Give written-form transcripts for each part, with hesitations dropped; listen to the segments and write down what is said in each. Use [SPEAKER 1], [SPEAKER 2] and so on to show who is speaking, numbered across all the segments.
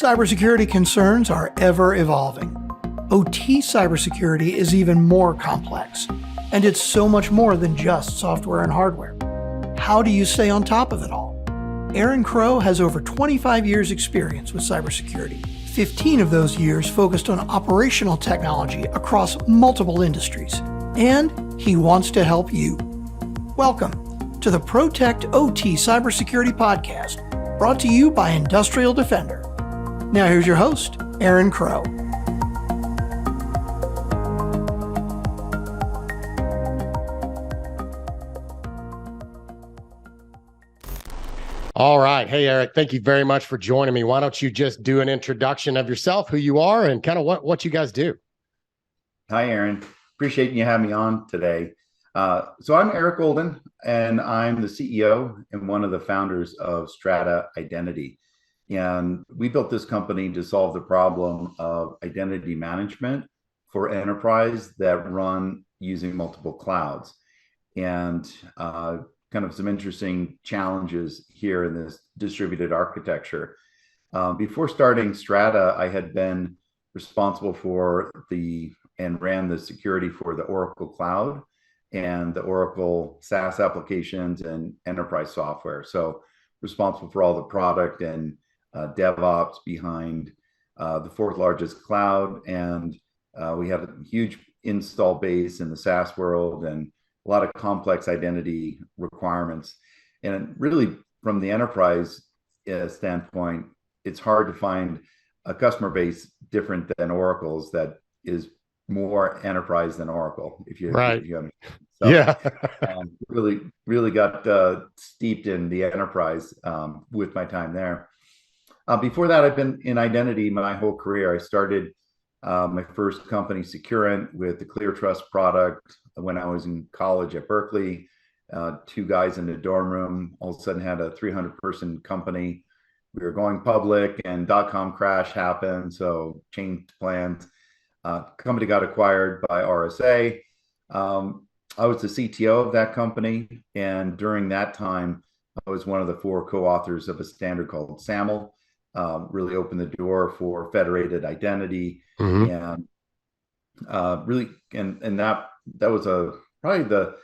[SPEAKER 1] Cybersecurity concerns are ever evolving. OT cybersecurity is even more complex, and it's so much more than just software and hardware. How do you stay on top of it all? Aaron Crow has over 25 years experience with cybersecurity. 15 of those years focused on operational technology across multiple industries, and he wants to help you. Welcome to the Protect OT Cybersecurity Podcast, brought to you by Industrial Defender. Now here's your host, Aaron Crow.
[SPEAKER 2] All right. Hey, Eric, thank you very much for joining me. Why don't you just do an introduction of yourself, who you are, and kind of what you guys do?
[SPEAKER 3] Hi, Aaron. Appreciate you having me on today. So I'm Eric Olden, and I'm the CEO and one of the founders of Strata Identity. And we built this company to solve the problem of identity management for enterprise that run using multiple clouds. And kind of some interesting challenges here in this distributed architecture. Before starting Strata, I had been responsible for and ran the security for the Oracle Cloud and the Oracle SaaS applications and enterprise software. So responsible for all the product and DevOps behind the fourth largest cloud. And we have a huge install base in the SaaS world and a lot of complex identity requirements. And really, from the enterprise standpoint, it's hard to find a customer base different than Oracle's that is more enterprise than Oracle, if you understand. So,
[SPEAKER 2] yeah.
[SPEAKER 3] really got steeped in the enterprise with my time there. Before that, I've been in identity my whole career. I started my first company, Securant, with the Clear Trust product when I was in college at Berkeley. Two guys in the dorm room, all of a sudden had a 300-person company. We were going public and .com crash happened, so changed plans. Company got acquired by RSA. I was the CTO of that company, and during that time, I was one of the 4 co-authors of a standard called SAML. Really opened the door for federated identity, and really, and that was probably the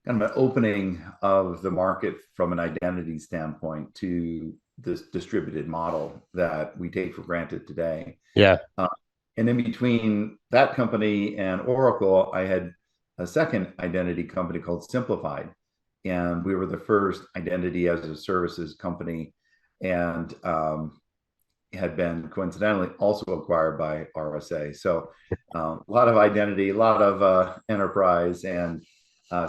[SPEAKER 3] kind of an opening of the market from an identity standpoint to this distributed model that we take for granted today.
[SPEAKER 2] Yeah.
[SPEAKER 3] And in between that company and Oracle, I had a second identity company called Simplified, and we were the first identity as a services company, and had been coincidentally also acquired by RSA. So a lot of identity, a lot of enterprise and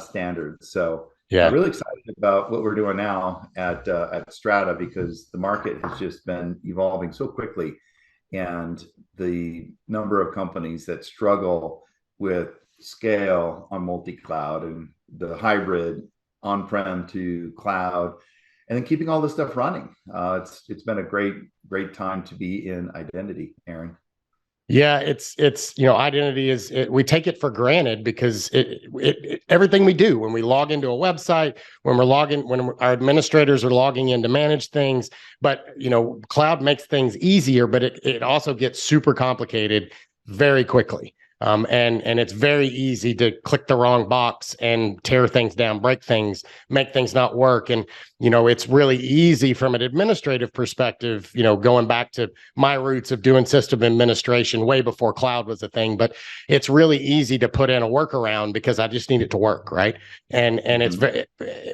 [SPEAKER 3] standards. So
[SPEAKER 2] yeah,
[SPEAKER 3] I'm really excited about what we're doing now at Strata, because the market has just been evolving so quickly, and the number of companies that struggle with scale on multi-cloud and the hybrid on-prem to cloud, and then keeping all this stuff running. It's been a great time to be in identity, Aaron.
[SPEAKER 2] Yeah, it's identity is, we take it for granted because everything we do, when we log into a website, when our administrators are logging in to manage things, but cloud makes things easier, but it also gets super complicated very quickly. And it's very easy to click the wrong box and tear things down, break things, make things not work. And, it's really easy from an administrative perspective, going back to my roots of doing system administration way before cloud was a thing, but it's really easy to put in a workaround because I just need it to work. Right. And it's very,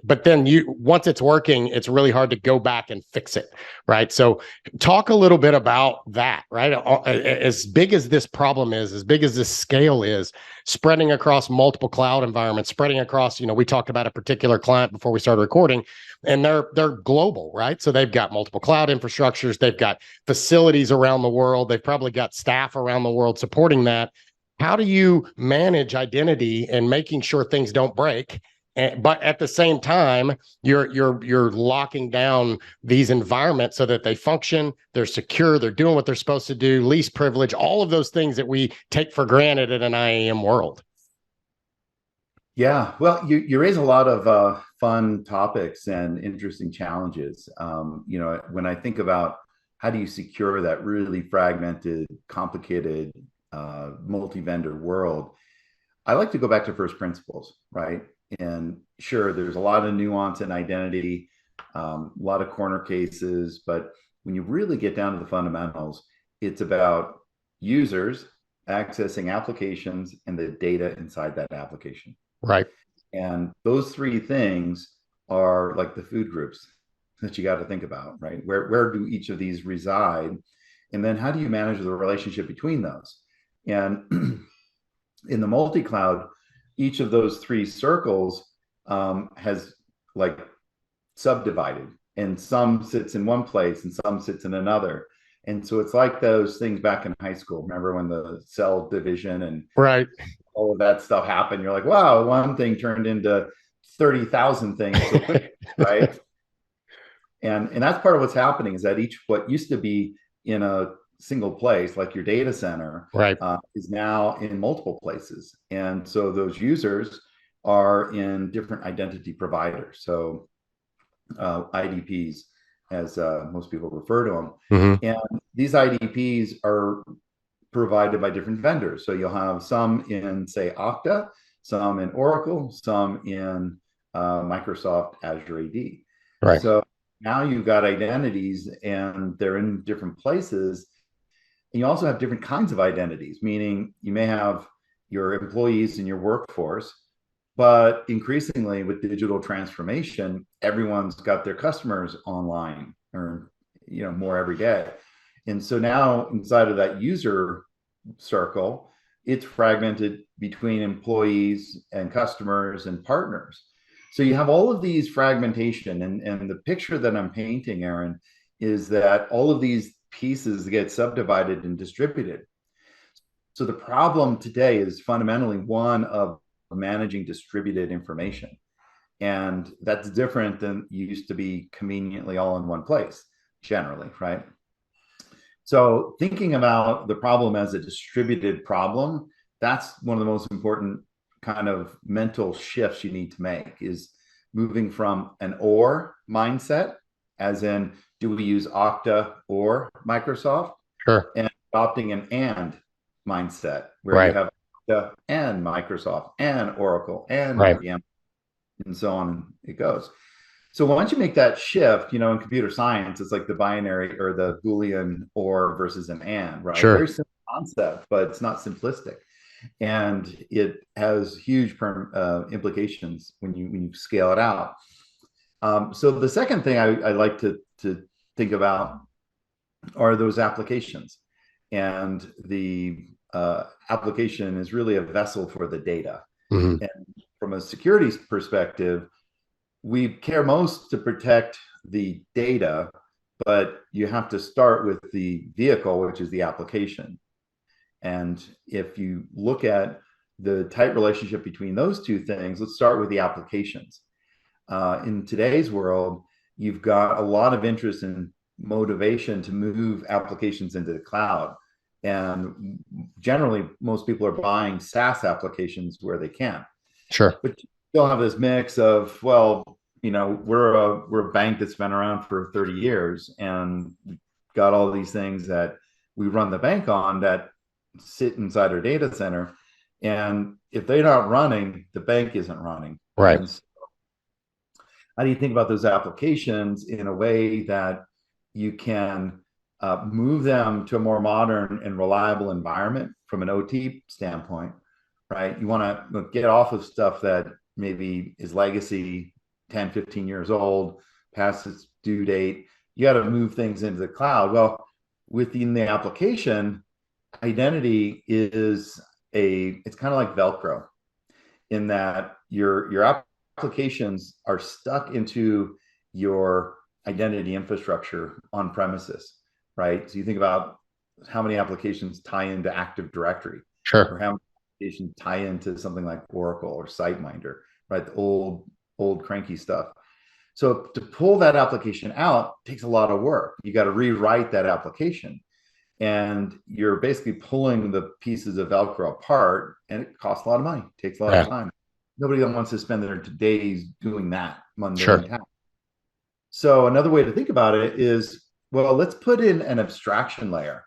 [SPEAKER 2] but then once it's working, it's really hard to go back and fix it. Right. So talk a little bit about that, right? As big as this problem is, as big as this scale is, spreading across multiple cloud environments, spreading across, we talked about a particular client before we started recording, and they're global, right? So they've got multiple cloud infrastructures, they've got facilities around the world, they've probably got staff around the world supporting that. How do you manage identity and making sure things don't break? But at the same time, you're locking down these environments so that they function, they're secure, they're doing what they're supposed to do, least privilege, all of those things that we take for granted in an IAM world.
[SPEAKER 3] Yeah, well, you raise a lot of fun topics and interesting challenges. When I think about how do you secure that really fragmented, complicated, multi-vendor world? I like to go back to first principles, right? And sure, there's a lot of nuance in identity, a lot of corner cases, but when you really get down to the fundamentals, it's about users accessing applications and the data inside that application.
[SPEAKER 2] Right.
[SPEAKER 3] And those three things are like the food groups that you got to think about, right? Where do each of these reside? And then how do you manage the relationship between those? And in the multi-cloud, each of those three circles has like subdivided, and some sits in one place and some sits in another. And so it's like those things back in high school. Remember when the cell division and
[SPEAKER 2] Right.
[SPEAKER 3] all of that stuff happened? You're like, wow, one thing turned into 30,000 things so quick, right? And that's part of what's happening, is that what used to be in a single place, like your data center,
[SPEAKER 2] Right.
[SPEAKER 3] is now in multiple places. And so those users are in different identity providers. So IDPs, as most people refer to them.
[SPEAKER 2] Mm-hmm.
[SPEAKER 3] And these IDPs are provided by different vendors. So you'll have some in, say, Okta, some in Oracle, some in Microsoft Azure AD.
[SPEAKER 2] Right.
[SPEAKER 3] So now you've got identities and they're in different places. And you also have different kinds of identities, meaning you may have your employees in your workforce, but increasingly with digital transformation, everyone's got their customers online, or more every day. And so now inside of that user circle, it's fragmented between employees and customers and partners. So you have all of these fragmentation, and the picture that I'm painting, Aaron, is that all of these pieces get subdivided and distributed. So the problem today is fundamentally one of managing distributed information. And that's different than used to be conveniently all in one place, generally, right? So thinking about the problem as a distributed problem, that's one of the most important kind of mental shifts you need to make, is moving from an or mindset, as in, do we use Okta or Microsoft?
[SPEAKER 2] Sure.
[SPEAKER 3] And adopting an and mindset, where you have Okta and Microsoft and Oracle and IBM, and so on it goes. So once you make that shift, in computer science, it's like the binary or the Boolean or versus an and, right?
[SPEAKER 2] Sure.
[SPEAKER 3] Very simple concept, but it's not simplistic. And it has huge implications when you scale it out. So the second thing I like to think about are those applications. And the application is really a vessel for the data.
[SPEAKER 2] Mm-hmm.
[SPEAKER 3] And from a security perspective, we care most to protect the data, but you have to start with the vehicle, which is the application. And if you look at the tight relationship between those two things, let's start with the applications. In today's world, you've got a lot of interest and motivation to move applications into the cloud. And generally, most people are buying SaaS applications where they can.
[SPEAKER 2] Sure.
[SPEAKER 3] But you still have this mix of, well, we're a bank that's been around for 30 years and got all these things that we run the bank on that sit inside our data center. And if they're not running, the bank isn't running.
[SPEAKER 2] Right.
[SPEAKER 3] And so how do you think about those applications in a way that you can move them to a more modern and reliable environment from an OT standpoint, right? You want to get off of stuff that maybe is legacy, 10, 15 years old, past its due date. You got to move things into the cloud. Well, within the application, identity is it's kind of like Velcro, in that your applications are stuck into your identity infrastructure on premises, right? So you think about how many applications tie into Active Directory,
[SPEAKER 2] Sure,
[SPEAKER 3] or how many applications tie into something like Oracle or SiteMinder, right? The old cranky stuff. So to pull that application out takes a lot of work. You got to rewrite that application, and you're basically pulling the pieces of Velcro apart, and it costs a lot of money, takes a lot of time. Nobody wants to spend their days doing that mundane task. So another way to think about it is, well, let's put in an abstraction layer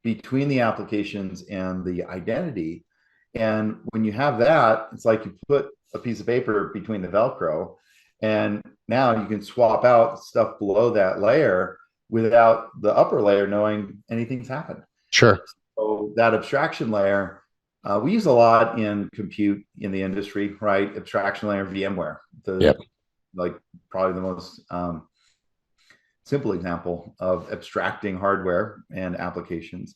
[SPEAKER 3] between the applications and the identity. And when you have that, it's like you put a piece of paper between the Velcro, and now you can swap out stuff below that layer without the upper layer knowing anything's happened.
[SPEAKER 2] Sure.
[SPEAKER 3] So that abstraction layer, we use a lot in compute in the industry, right? Abstraction layer, VMware,
[SPEAKER 2] Yep.
[SPEAKER 3] like probably the most simple example of abstracting hardware and applications.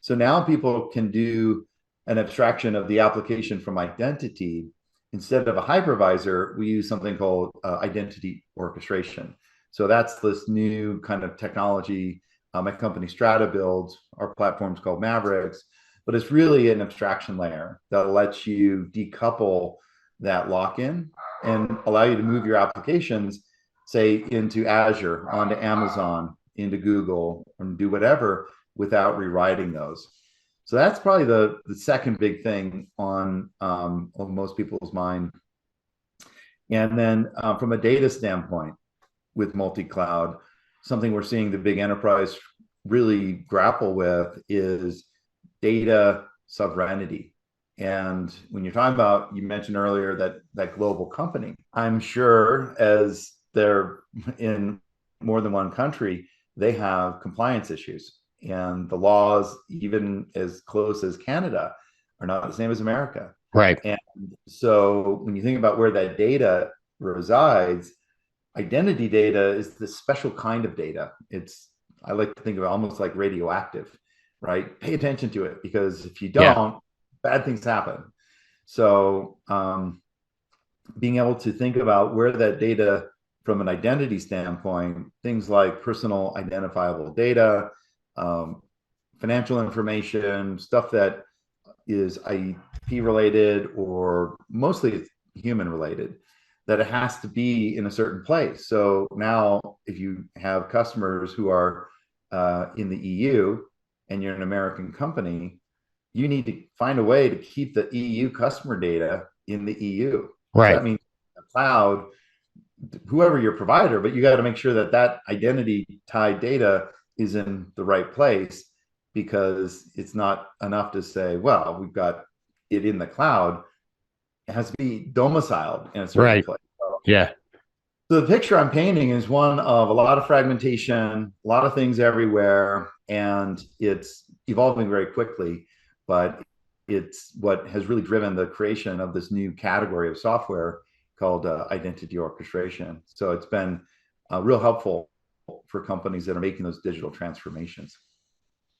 [SPEAKER 3] So now people can do an abstraction of the application from identity. Instead of a hypervisor, we use something called identity orchestration. So that's this new kind of technology my company Strata builds. Our platform's called Mavericks, but it's really an abstraction layer that lets you decouple that lock-in and allow you to move your applications, say, into Azure, onto Amazon, into Google, and do whatever without rewriting those. So that's probably the second big thing on most people's mind. And then from a data standpoint, with multi-cloud, something we're seeing the big enterprise really grapple with is data sovereignty. And when you're talking about, you mentioned earlier that global company, I'm sure as they're in more than one country, they have compliance issues. And the laws, even as close as Canada, are not the same as America.
[SPEAKER 2] Right.
[SPEAKER 3] And so when you think about where that data resides, identity data is this special kind of data. I like to think of it almost like radioactive, right? Pay attention to it, because if you don't, bad things happen. So being able to think about where that data from an identity standpoint, things like personal identifiable data, financial information, stuff that is IP related or mostly human related, that it has to be in a certain place. So now if you have customers who are in the EU and you're an American company, you need to find a way to keep the EU customer data in the EU.
[SPEAKER 2] Right.
[SPEAKER 3] So that means the cloud, whoever your provider, but you got to make sure that that identity tied data is in the right place, because it's not enough to say, well, we've got it in the cloud. It has to be domiciled in a certain place.
[SPEAKER 2] Yeah.
[SPEAKER 3] So the picture I'm painting is one of a lot of fragmentation, a lot of things everywhere, and it's evolving very quickly, but it's what has really driven the creation of this new category of software called identity orchestration. So it's been real helpful for companies that are making those digital transformations.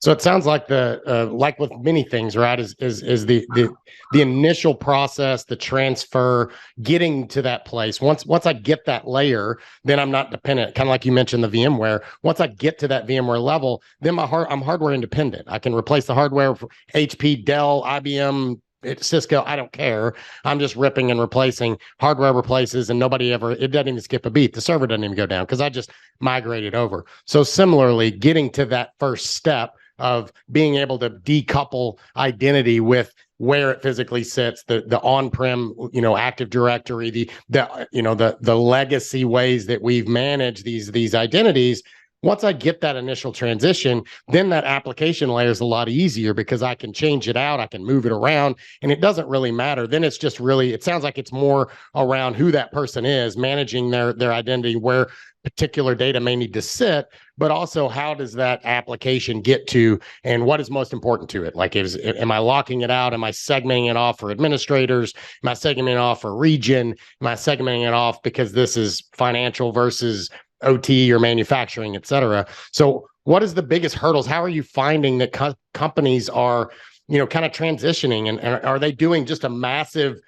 [SPEAKER 2] So it sounds like like with many things, right, is the initial process, the transfer, getting to that place. Once I get that layer, then I'm not dependent. Kind of like you mentioned the VMware. Once I get to that VMware level, then I'm hardware independent. I can replace the hardware for HP, Dell, IBM, Cisco. I don't care. I'm just ripping and replacing. Hardware replaces, and it doesn't even skip a beat. The server doesn't even go down because I just migrated over. So similarly, getting to that first step of being able to decouple identity with where it physically sits, the on-prem, Active Directory, the legacy ways that we've managed these identities. Once I get that initial transition, then that application layer is a lot easier because I can change it out, I can move it around, and it doesn't really matter. Then it's just really, it sounds like it's more around who that person is, managing their identity, where particular data may need to sit, but also how does that application get to, and what is most important to it? Like, am I locking it out? Am I segmenting it off for administrators? Am I segmenting it off for region? Am I segmenting it off because this is financial versus OT or manufacturing, et cetera? So what is the biggest hurdles? How are you finding that companies are, kind of transitioning, and are they doing just a massive,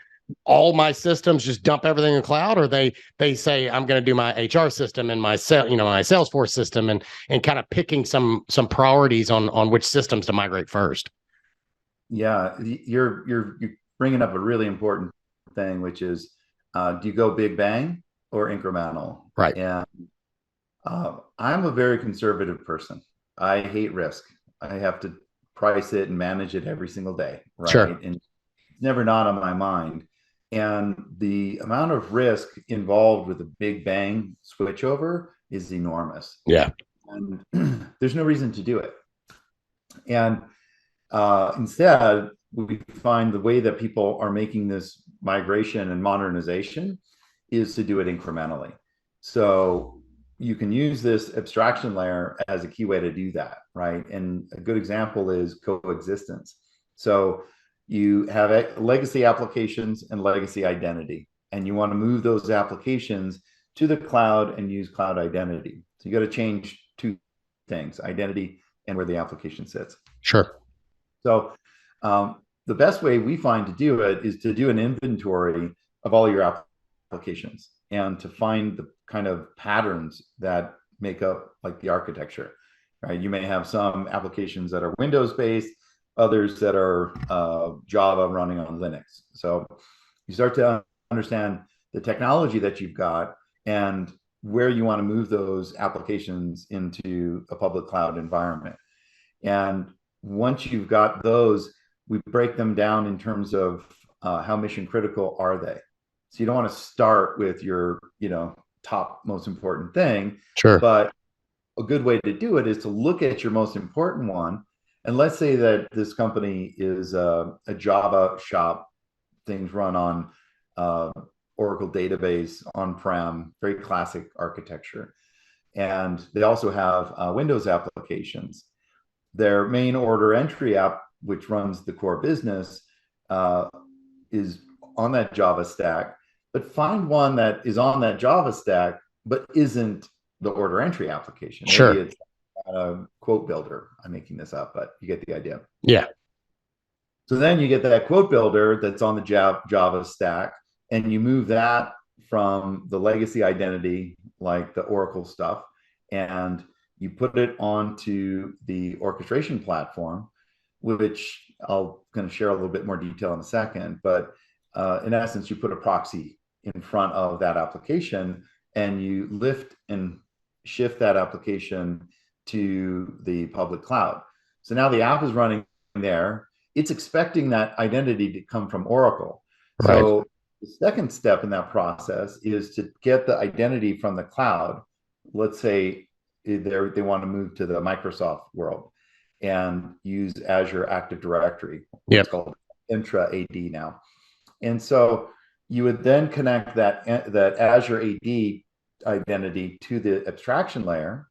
[SPEAKER 2] all my systems, just dump everything in the cloud, or they say, I'm going to do my HR system and my my Salesforce system, and kind of picking some priorities on which systems to migrate first?
[SPEAKER 3] Yeah, you're bringing up a really important thing, which is, do you go big bang or incremental?
[SPEAKER 2] Right.
[SPEAKER 3] And I'm a very conservative person. I hate risk. I have to price it and manage it every single day, right?
[SPEAKER 2] Sure.
[SPEAKER 3] And it's never not on my mind. And the amount of risk involved with a big bang switchover is enormous.
[SPEAKER 2] Yeah.
[SPEAKER 3] And there's no reason to do it. And instead, we find the way that people are making this migration and modernization is to do it incrementally. So you can use this abstraction layer as a key way to do that, right? And a good example is coexistence. So you have legacy applications and legacy identity, and you want to move those applications to the cloud and use cloud identity. So you got to change two things: identity and where the application sits.
[SPEAKER 2] Sure.
[SPEAKER 3] So the best way we find to do it is to do an inventory of all your applications and to find the kind of patterns that make up like the architecture, right? You may have some applications that are Windows based, others that are Java running on Linux. So you start to understand the technology that you've got and where you want to move those applications into a public cloud environment. And once you've got those, we break them down in terms of how mission critical are they. So you don't want to start with your, top most important thing.
[SPEAKER 2] Sure.
[SPEAKER 3] But a good way to do it is to look at your most important one. And let's say that this company is a Java shop. Things run on Oracle database on-prem, very classic architecture. And they also have Windows applications. Their main order entry app, which runs the core business, is on that Java stack. But find one that is on that Java stack, but isn't the order entry application.
[SPEAKER 2] Sure.
[SPEAKER 3] Maybe it's a quote builder. I'm making this up, but you get the idea.
[SPEAKER 2] Yeah.
[SPEAKER 3] So then you get that quote builder that's on the Java stack, and you move that from the legacy identity, like the Oracle stuff, and you put it onto the orchestration platform, which I'll going to share a little bit more detail in a second. But in essence, you put a proxy in front of that application, and you lift and shift that application to the public cloud. So now the app is running there. It's expecting that identity to come from Oracle.
[SPEAKER 2] Right.
[SPEAKER 3] So the second step in that process is to get the identity from the cloud. Let's say they want to move to the Microsoft world and use Azure Active Directory.
[SPEAKER 2] Yep.
[SPEAKER 3] It's called Intra AD now. And so you would then connect that Azure AD identity to the abstraction layer,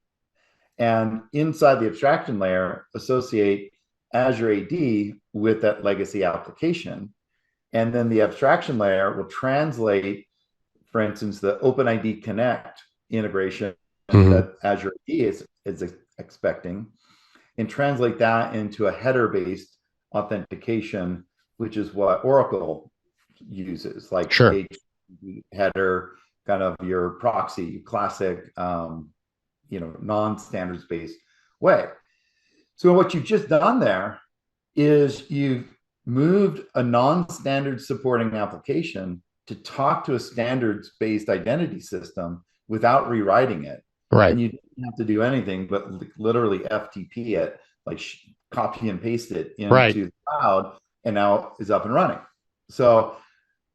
[SPEAKER 3] and inside the abstraction layer, associate Azure AD with that legacy application. And then the abstraction layer will translate, for instance, the OpenID Connect integration that Azure AD is expecting, and translate that into a header-based authentication, which is what Oracle uses, like
[SPEAKER 2] Sure.
[SPEAKER 3] header, kind of your proxy, classic, non-standards based way. So what you've just done there is you've moved a non-standard supporting application to talk to a standards-based identity system without rewriting it.
[SPEAKER 2] Right.
[SPEAKER 3] And you don't have to do anything but literally FTP it, like copy and paste it into the cloud, and now is up and running. So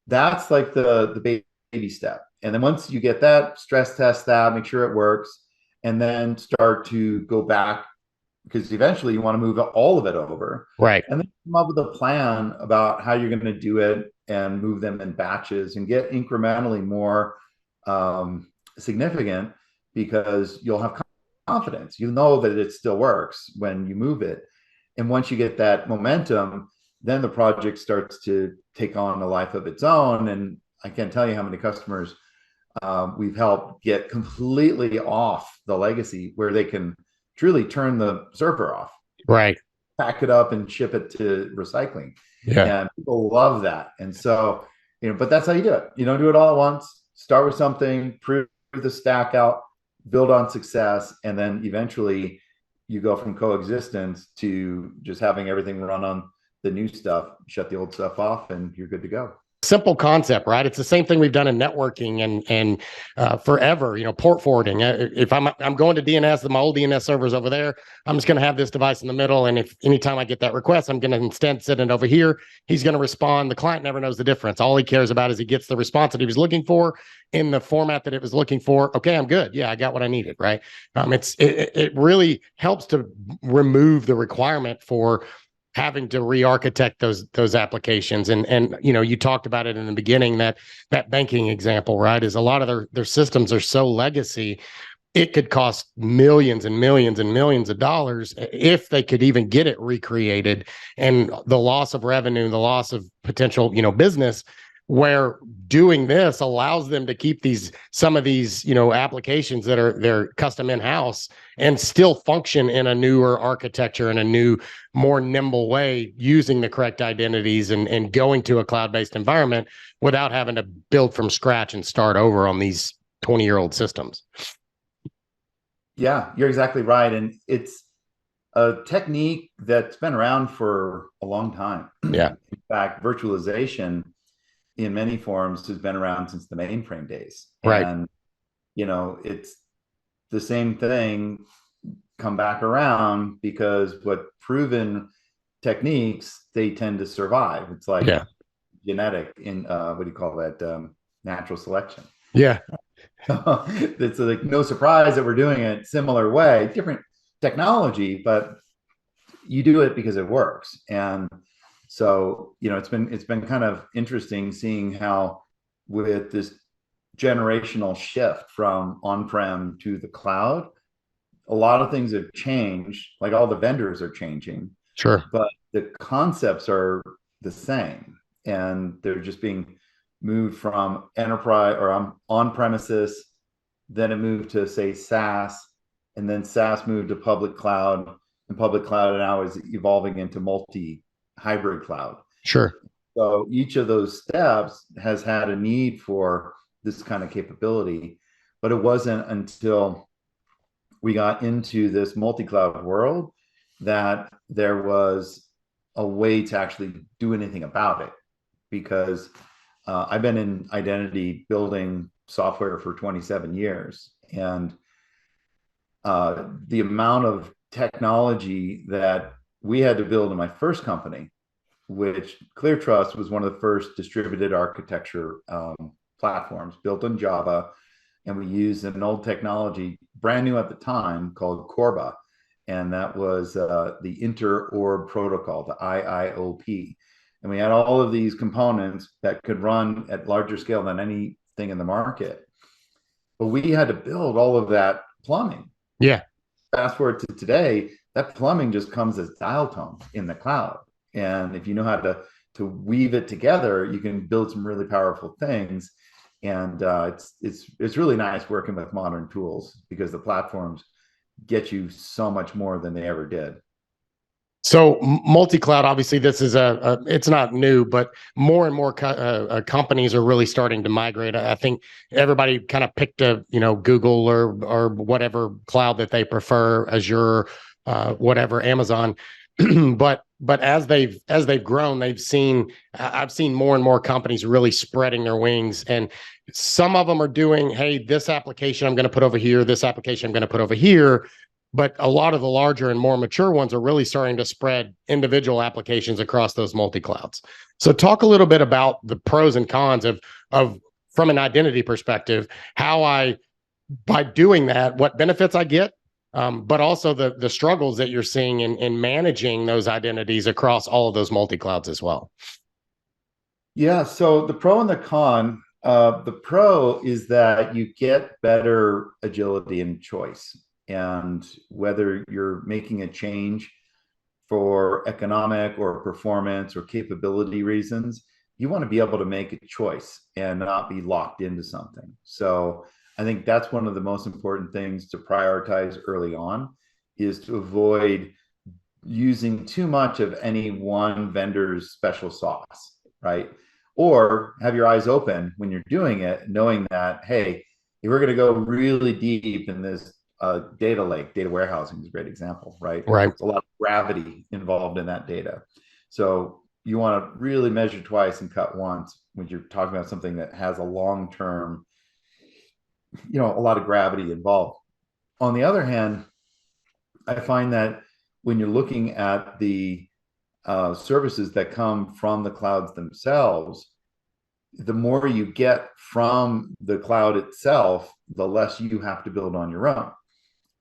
[SPEAKER 3] that's like the baby step. And then once you get that, stress test that, make sure it works, and then start to go back, because eventually you want to move all of it over.
[SPEAKER 2] Right.
[SPEAKER 3] And then come up with a plan about how you're going to do it and move them in batches and get incrementally more significant, because you'll have confidence. You know that it still works when you move it. And once you get that momentum, then the project starts to take on a life of its own. And I can't tell you how many customers we've helped get completely off the legacy, where they can truly turn the server off,
[SPEAKER 2] right,
[SPEAKER 3] pack it up and ship it to recycling.
[SPEAKER 2] Yeah.
[SPEAKER 3] And people love that. And so, but that's how you do it. You don't do it all at once. Start with something, prove the stack out, build on success, and then eventually you go from coexistence to just having everything run on the new stuff, shut the old stuff off, and you're good to go.
[SPEAKER 2] Simple concept, right? It's the same thing we've done in networking and forever. Port forwarding. If I'm going to DNS, my old DNS server's over there. I'm just going to have this device in the middle, and if anytime I get that request, I'm going to instead send it over here. He's going to respond. The client never knows the difference. All he cares about is he gets the response that he was looking for in the format that it was looking for. Okay, I'm good. Yeah, I got what I needed. Right. It really helps to remove the requirement for having to re-architect those applications. And you talked about it in the beginning, that banking example, right, is a lot of their systems are so legacy, it could cost millions and millions and millions of dollars if they could even get it recreated, and the loss of revenue, the loss of potential business, where doing this allows them to keep some of these applications that are they're custom in-house and still function in a newer architecture, in a new, more nimble way, using the correct identities and going to a cloud-based environment without having to build from scratch and start over on these 20-year-old systems.
[SPEAKER 3] Yeah, you're exactly right. And it's a technique that's been around for a long time.
[SPEAKER 2] Yeah.
[SPEAKER 3] In fact, virtualization in many forms has been around since the mainframe days.
[SPEAKER 2] Right.
[SPEAKER 3] And, it's the same thing come back around, because what proven techniques, they tend to survive. It's like genetic in, what do you call that? Natural selection.
[SPEAKER 2] Yeah.
[SPEAKER 3] It's like no surprise that we're doing it similar way, different technology, but you do it because it works. And so, it's been kind of interesting seeing how, with this generational shift from on-prem to the cloud, a lot of things have changed. Like, all the vendors are changing.
[SPEAKER 2] Sure.
[SPEAKER 3] But the concepts are the same, and they're just being moved from enterprise or on premises, then it moved to, say, SaaS, and then SaaS moved to public cloud, and public cloud now is evolving into hybrid cloud.
[SPEAKER 2] Sure.
[SPEAKER 3] So each of those steps has had a need for this kind of capability, but it wasn't until we got into this multi-cloud world that there was a way to actually do anything about it. Because I've been in identity building software for 27 years, and the amount of technology that we had to build in my first company, which ClearTrust was one of the first distributed architecture platforms built in Java. And we used an old technology, brand new at the time, called Corba. And that was the Inter-Orb Protocol, the IIOP. And we had all of these components that could run at larger scale than anything in the market. But we had to build all of that plumbing.
[SPEAKER 2] Yeah.
[SPEAKER 3] Fast forward to today, that plumbing just comes as dial tone in the cloud. And if you know how to weave it together, you can build some really powerful things. And it's really nice working with modern tools, because the platforms get you so much more than they ever did.
[SPEAKER 2] So multi-cloud, obviously, this is it's not new, but more and more companies are really starting to migrate. I think everybody kind of picked Google or whatever cloud that they prefer, Azure, whatever, Amazon. but as they've grown, I've seen more and more companies really spreading their wings, and some of them are doing, hey, this application I'm going to put over here, this application I'm going to put over here. But a lot of the larger and more mature ones are really starting to spread individual applications across those multi-clouds. So talk a little bit about the pros and cons of from an identity perspective, how by doing that, what benefits I get, but also the struggles that you're seeing in managing those identities across all of those multi-clouds as well.
[SPEAKER 3] Yeah, so the pro and the con, the pro is that you get better agility and choice. And whether you're making a change for economic or performance or capability reasons, you want to be able to make a choice and not be locked into something. So I think that's one of the most important things to prioritize early on, is to avoid using too much of any one vendor's special sauce, right? Or have your eyes open when you're doing it, knowing that, hey, if we're going to go really deep in this data lake, data warehousing is a great example, right?
[SPEAKER 2] Right.
[SPEAKER 3] There's a lot of gravity involved in that data. So you want to really measure twice and cut once when you're talking about something that has a long-term, a lot of gravity involved. On the other hand, I find that when you're looking at the services that come from the clouds themselves, the more you get from the cloud itself, the less you have to build on your own.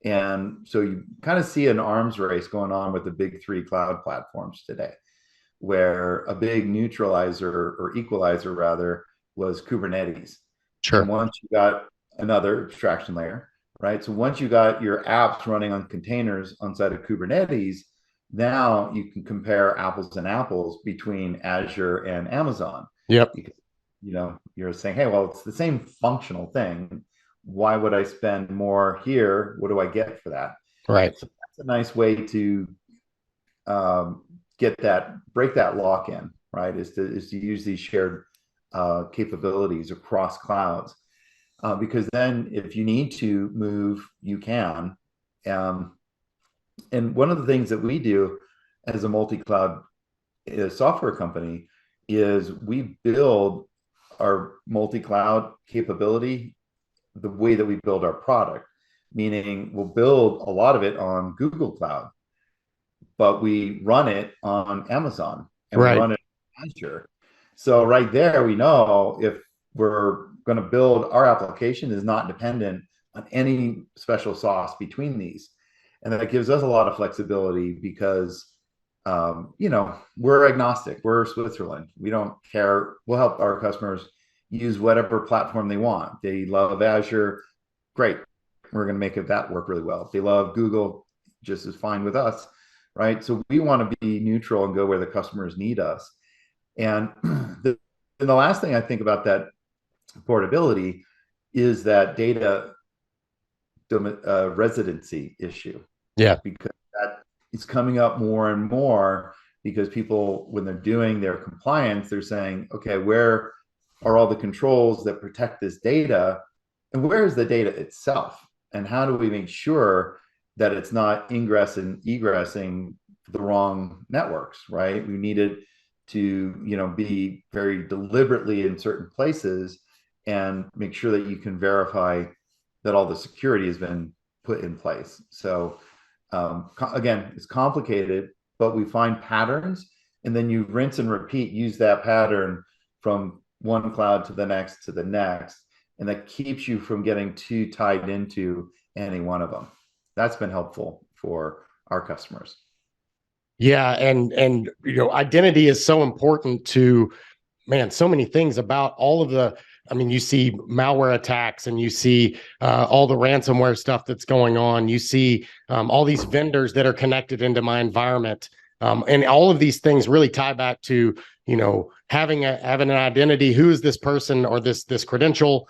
[SPEAKER 3] And so you kind of see an arms race going on with the big three cloud platforms today, where a big neutralizer or equalizer rather was Kubernetes.
[SPEAKER 2] Sure.
[SPEAKER 3] And once you got another abstraction layer, right? So once you got your apps running on containers inside of Kubernetes, now you can compare apples and apples between Azure and Amazon.
[SPEAKER 2] Yep.
[SPEAKER 3] Because, you're saying, hey, well, it's the same functional thing. Why would I spend more here? What do I get for that?
[SPEAKER 2] Right.
[SPEAKER 3] So that's a nice way to break that lock in, right? Is to use these shared capabilities across clouds. Because then if you need to move, you can. And one of the things that we do as a multi-cloud software company is we build our multi-cloud capability the way that we build our product, meaning we'll build a lot of it on Google Cloud, but we run it on Amazon and
[SPEAKER 2] Right.
[SPEAKER 3] we run it on Azure. So right there, we know if we're going to build our application is not dependent on any special sauce between these. And that gives us a lot of flexibility because, we're agnostic. We're Switzerland. We don't care. We'll help our customers use whatever platform they want. They love Azure. Great. We're going to make that work really well. If they love Google, just as fine with us, right? So we want to be neutral and go where the customers need us. And the last thing I think about that portability is that data residency issue.
[SPEAKER 2] Yeah.
[SPEAKER 3] Because that is coming up more and more because people, when they're doing their compliance, they're saying, okay, where are all the controls that protect this data? And where is the data itself? And how do we make sure that it's not ingress and egressing the wrong networks, right? We need it to, be very deliberately in certain places and make sure that you can verify that all the security has been put in place. So again, it's complicated, but we find patterns and then you rinse and repeat, use that pattern from one cloud to the next to the next. And that keeps you from getting too tied into any one of them. That's been helpful for our customers.
[SPEAKER 2] Yeah. And identity is so important to, so many things about all of the, you see malware attacks and you see all the ransomware stuff that's going on. You see all these vendors that are connected into my environment. And all of these things really tie back to, having an identity. Who is this person or this credential?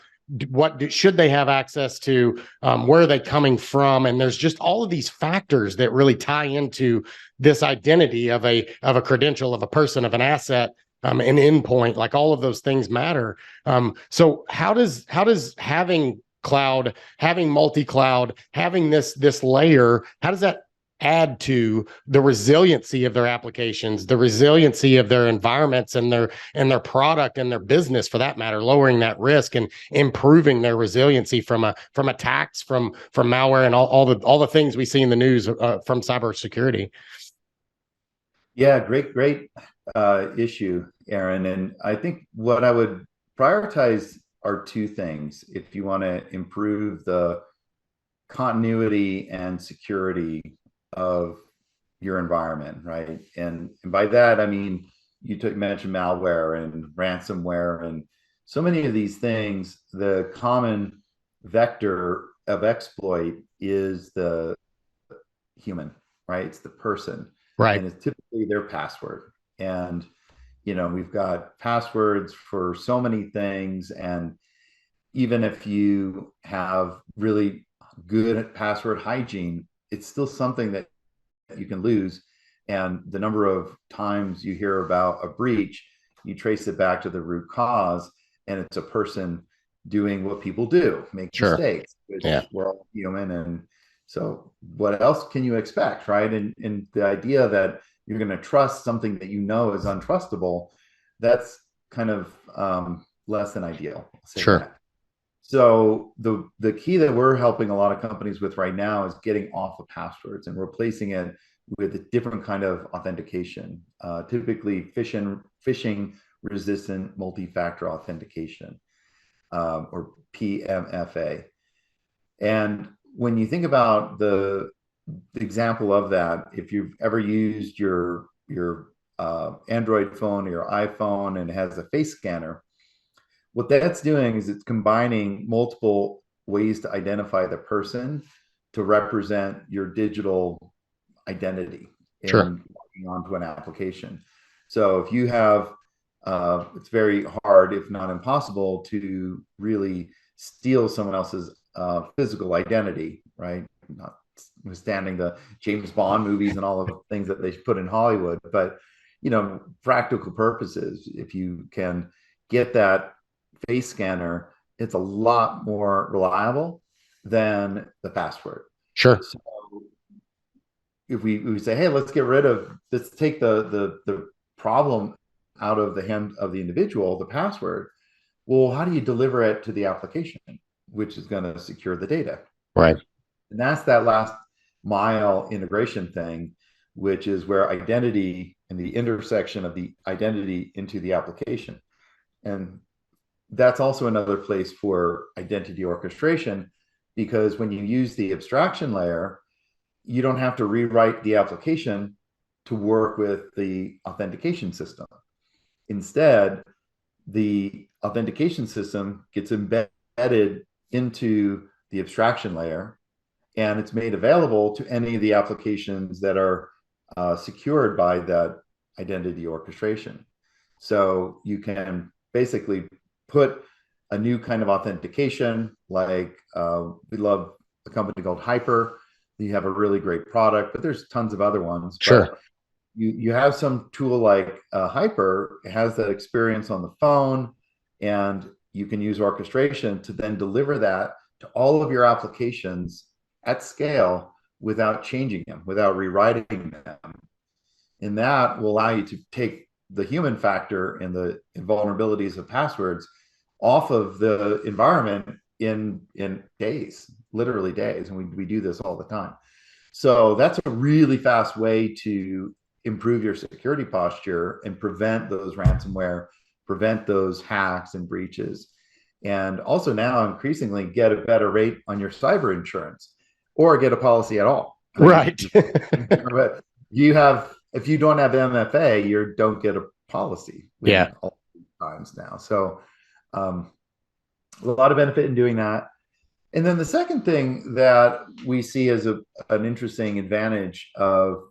[SPEAKER 2] Should they have access to? Where are they coming from? And there's just all of these factors that really tie into this identity of a credential, of a person, of an asset. An endpoint, like all of those things matter. So how does having cloud, having multi-cloud, having this layer, how does that add to the resiliency of their applications, the resiliency of their environments and their product and their business for that matter, lowering that risk and improving their resiliency from attacks, from malware and all the things we see in the news from cybersecurity?
[SPEAKER 3] Yeah, great issue, Aaron. And I think what I would prioritize are two things if you want to improve the continuity and security of your environment, right? And by that, I mean, you mentioned malware and ransomware and so many of these things. The common vector of exploit is the human, right? It's the person.
[SPEAKER 2] Right.
[SPEAKER 3] And it's typically their password. And, we've got passwords for so many things. And even if you have really good password hygiene, it's still something that you can lose. And the number of times you hear about a breach, you trace it back to the root cause, and it's a person doing what people do, make mistakes, which we're all human. And so what else can you expect, right? And the idea that you're going to trust something that you know is untrustable, that's kind of less than ideal. I'll say
[SPEAKER 2] Sure.
[SPEAKER 3] that. So the key that we're helping a lot of companies with right now is getting off of passwords and replacing it with a different kind of authentication, typically phishing resistant multi-factor authentication, or PMFA. And when you think about the example of that, if you've ever used your Android phone or your iPhone and it has a face scanner, what that's doing is it's combining multiple ways to identify the person to represent your digital identity
[SPEAKER 2] Sure.
[SPEAKER 3] in logging onto an application. So if you have, it's very hard, if not impossible, to really steal someone else's physical identity, right? Notwithstanding the James Bond movies and all of the things that they put in Hollywood, but practical purposes, if you can get that face scanner, it's a lot more reliable than the password.
[SPEAKER 2] Sure.
[SPEAKER 3] So if we say, hey, let's take the problem out of the hand of the individual, the password. Well, how do you deliver it to the application, which is going to secure the data?
[SPEAKER 2] Right.
[SPEAKER 3] And that's that last mile integration thing, which is where identity and the intersection of the identity into the application. And that's also another place for identity orchestration, because when you use the abstraction layer, you don't have to rewrite the application to work with the authentication system. Instead, the authentication system gets embedded into the abstraction layer, and it's made available to any of the applications that are secured by that identity orchestration. So you can basically put a new kind of authentication, like we love a company called Hyper. You have a really great product, but there's tons of other ones.
[SPEAKER 2] Sure.
[SPEAKER 3] But you have some tool like Hyper, it has that experience on the phone, and you can use orchestration to then deliver that to all of your applications at scale without changing them, without rewriting them. And that will allow you to take the human factor and the vulnerabilities of passwords off of the environment in days, literally days. And we do this all the time. So that's a really fast way to improve your security posture and prevent those ransomware, prevent those hacks and breaches. And also now increasingly get a better rate on your cyber insurance, or get a policy at all.
[SPEAKER 2] Right.
[SPEAKER 3] If you don't have MFA, you don't get a policy.
[SPEAKER 2] Yeah.
[SPEAKER 3] All times now. So a lot of benefit in doing that. And then the second thing that we see as an interesting advantage of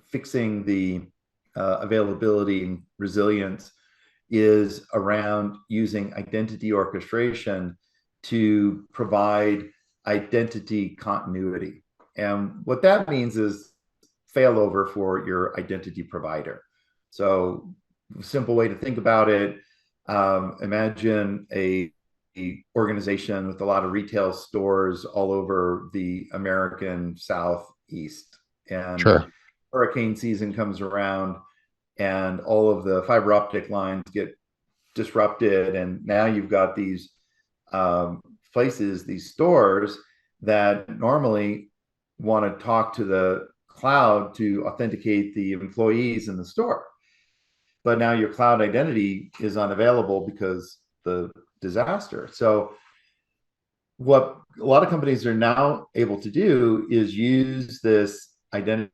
[SPEAKER 3] fixing the availability and resilience is around using identity orchestration to provide identity continuity. And what that means is failover for your identity provider. So a simple way to think about it, imagine a organization with a lot of retail stores all over the American Southeast. And
[SPEAKER 2] Sure.
[SPEAKER 3] hurricane season comes around and all of the fiber optic lines get disrupted. And now you've got these places, these stores that normally want to talk to the cloud to authenticate the employees in the store. But now your cloud identity is unavailable because the disaster. So what a lot of companies are now able to do is use this identity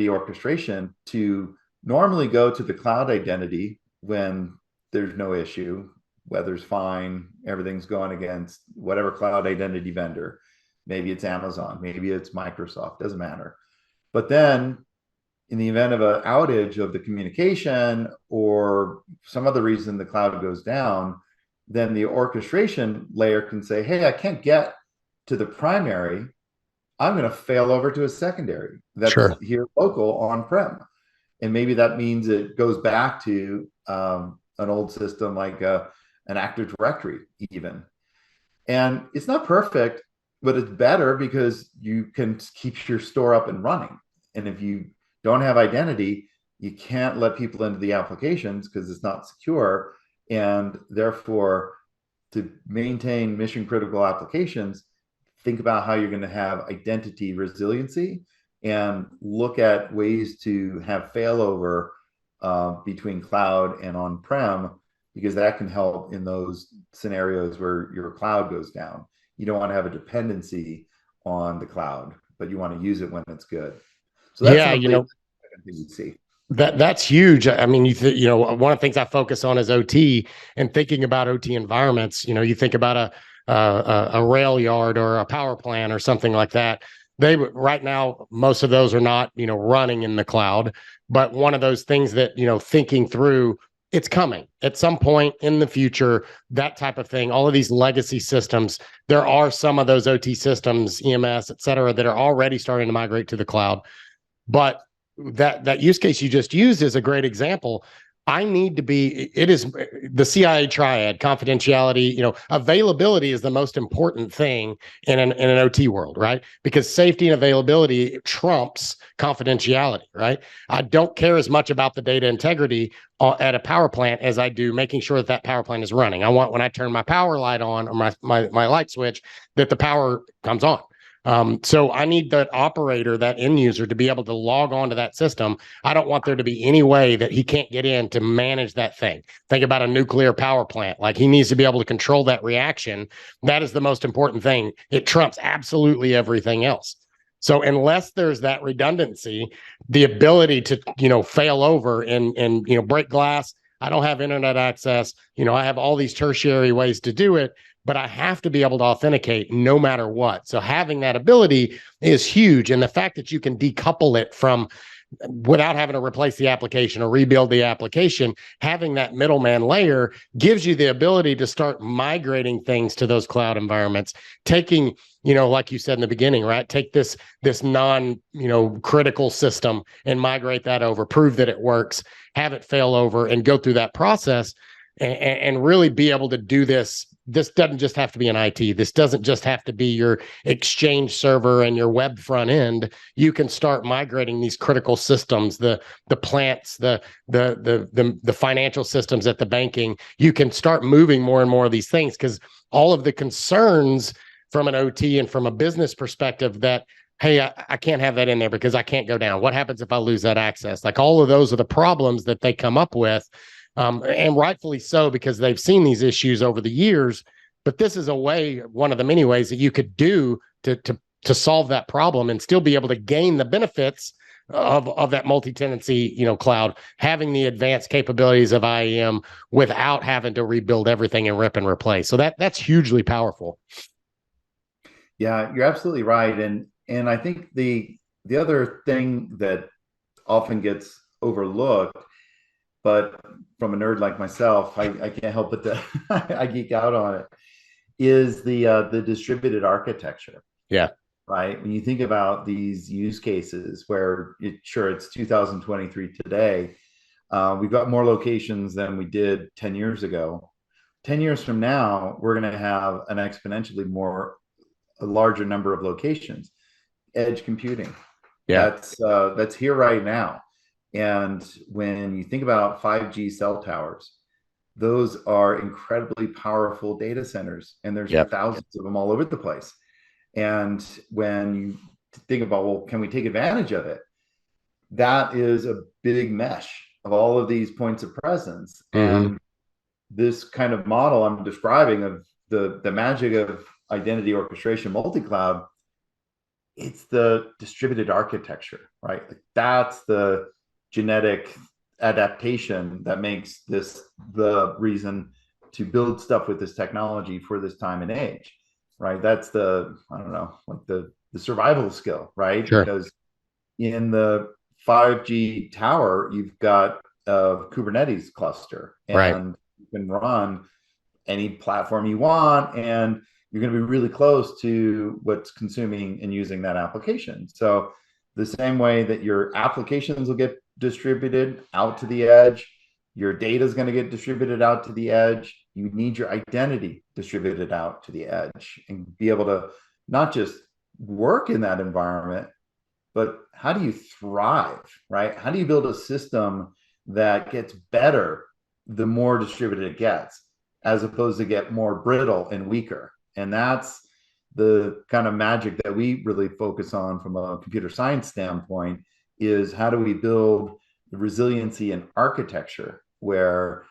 [SPEAKER 3] orchestration to normally go to the cloud identity when there's no issue, weather's fine, everything's going against whatever cloud identity vendor. Maybe it's Amazon, maybe it's Microsoft, doesn't matter. But then in the event of an outage of the communication or some other reason the cloud goes down, then the orchestration layer can say, hey, I can't get to the primary. I'm going to fail over to a secondary that's here local on-prem. And maybe that means it goes back to an old system like an Active Directory even. And it's not perfect, but it's better because you can keep your store up and running. And if you don't have identity, you can't let people into the applications because it's not secure. And therefore, to maintain mission critical applications, think about how you're going to have identity resiliency and look at ways to have failover between cloud and on-prem, because that can help in those scenarios where your cloud goes down. You don't want to have a dependency on the cloud, but you want to use it when it's good. So that's
[SPEAKER 2] Yeah,
[SPEAKER 3] an amazing thing you see.
[SPEAKER 2] That's huge. I mean, one of the things I focus on is OT, and thinking about OT environments. You think about a rail yard or a power plant or something like that. They right now, most of those are not, running in the cloud. But one of those things that, thinking through, it's coming at some point in the future, that type of thing. All of these legacy systems, there are some of those OT systems, EMS, et cetera, that are already starting to migrate to the cloud. But that use case you just used is a great example. It is the CIA triad: confidentiality, availability is the most important thing in an OT world, right? Because safety and availability trumps confidentiality, right? I don't care as much about the data integrity at a power plant as I do making sure that power plant is running. I want, when I turn my power light on, or my light switch, that the power comes on. So I need that operator, that end user, to be able to log on to that system. I don't want there to be any way that he can't get in to manage that thing. Think about a nuclear power plant. Like, he needs to be able to control that reaction. That is the most important thing. It trumps absolutely everything else. So unless there's that redundancy, the ability to, fail over and break glass, I don't have internet access, I have all these tertiary ways to do it, but I have to be able to authenticate no matter what. So having that ability is huge. And the fact that you can decouple it from, without having to replace the application or rebuild the application, having that middleman layer gives you the ability to start migrating things to those cloud environments, taking, like you said in the beginning, right? Take this non, critical system and migrate that over, prove that it works, have it fail over, and go through that process and really be able to do this. This doesn't just have to be an IT. This doesn't just have to be your Exchange server and your web front end. You can start migrating these critical systems, the plants, the financial systems at the banking. You can start moving more and more of these things, because all of the concerns from an OT and from a business perspective that, hey, I can't have that in there because I can't go down. What happens if I lose that access? Like, all of those are the problems that they come up with. And rightfully so, because they've seen these issues over the years. But this is one of the many ways that you could do to solve that problem and still be able to gain the benefits of that multi-tenancy, cloud, having the advanced capabilities of IAM without having to rebuild everything and rip and replace. So that's hugely powerful.
[SPEAKER 3] Yeah, you're absolutely right. And I think the other thing that often gets overlooked, but from a nerd like myself, I can't help but I geek out on it, is the distributed architecture.
[SPEAKER 2] Yeah.
[SPEAKER 3] Right. When you think about these use cases where it's 2023 today, we've got more locations than we did 10 years ago. 10 years from now, we're going to have an exponentially a larger number of locations. Edge computing.
[SPEAKER 2] Yeah.
[SPEAKER 3] That's here right now. And when you think about 5G cell towers, those are incredibly powerful data centers, and there's thousands of them all over the place. And when you think about, well, can we take advantage of it? That is a big mesh of all of these points of presence.
[SPEAKER 2] Mm-hmm.
[SPEAKER 3] And this kind of model I'm describing of the magic of identity orchestration multi-cloud, it's the distributed architecture, right? Like, that's the genetic adaptation that makes this the reason to build stuff with this technology for this time and age, right? That's the survival skill, right?
[SPEAKER 2] Sure.
[SPEAKER 3] Because in the 5G tower, you've got a Kubernetes cluster, and you can run any platform you want, and you're going to be really close to what's consuming and using that application. So the same way that your applications will get distributed out to the edge, your data is going to get distributed out to the edge. You need your identity distributed out to the edge and be able to not just work in that environment, but how do you thrive, right? How do you build a system that gets better the more distributed it gets, as opposed to get more brittle and weaker? And that's the kind of magic that we really focus on from a computer science standpoint, is how do we build the resiliency and architecture where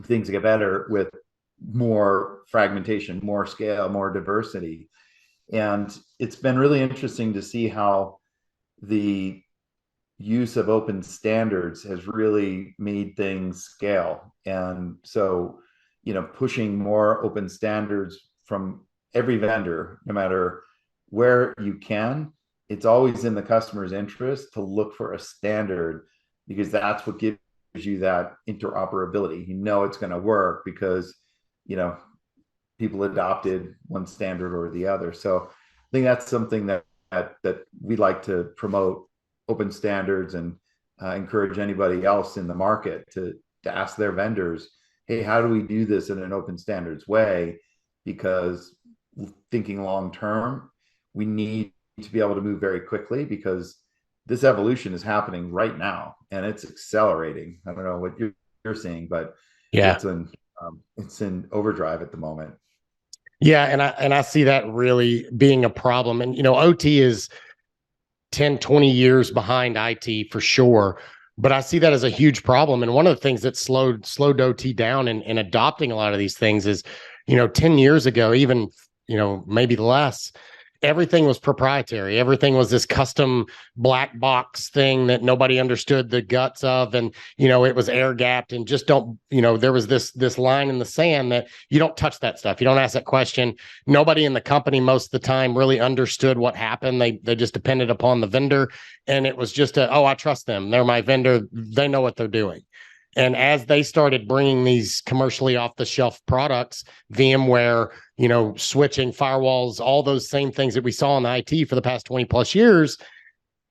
[SPEAKER 3] things get better with more fragmentation, more scale, more diversity. And it's been really interesting to see how the use of open standards has really made things scale. And so, pushing more open standards from every vendor, no matter where you can, it's always in the customer's interest to look for a standard, because that's what gives you that interoperability. It's going to work because, people adopted one standard or the other. So I think that's something that we like to promote, open standards, and encourage anybody else in the market to ask their vendors, hey, how do we do this in an open standards way? Because thinking long term, we need to be able to move very quickly, because this evolution is happening right now and it's accelerating. I don't know what you're seeing, but
[SPEAKER 2] Yeah.
[SPEAKER 3] it's in overdrive at the moment.
[SPEAKER 2] Yeah, and I see that really being a problem. And OT is 10, 20 years behind IT for sure. But I see that as a huge problem. And one of the things that slowed OT down in adopting a lot of these things is, 10 years ago, even, maybe less, everything was proprietary. Everything was this custom black box thing that nobody understood the guts of. And, it was air gapped, and just don't, there was this line in the sand that you don't touch that stuff. You don't ask that question. Nobody in the company most of the time really understood what happened. They just depended upon the vendor. And it was just I trust them. They're my vendor. They know what they're doing. And as they started bringing these commercially off the shelf products, VMware, switching, firewalls, all those same things that we saw in the IT for the past 20 plus years,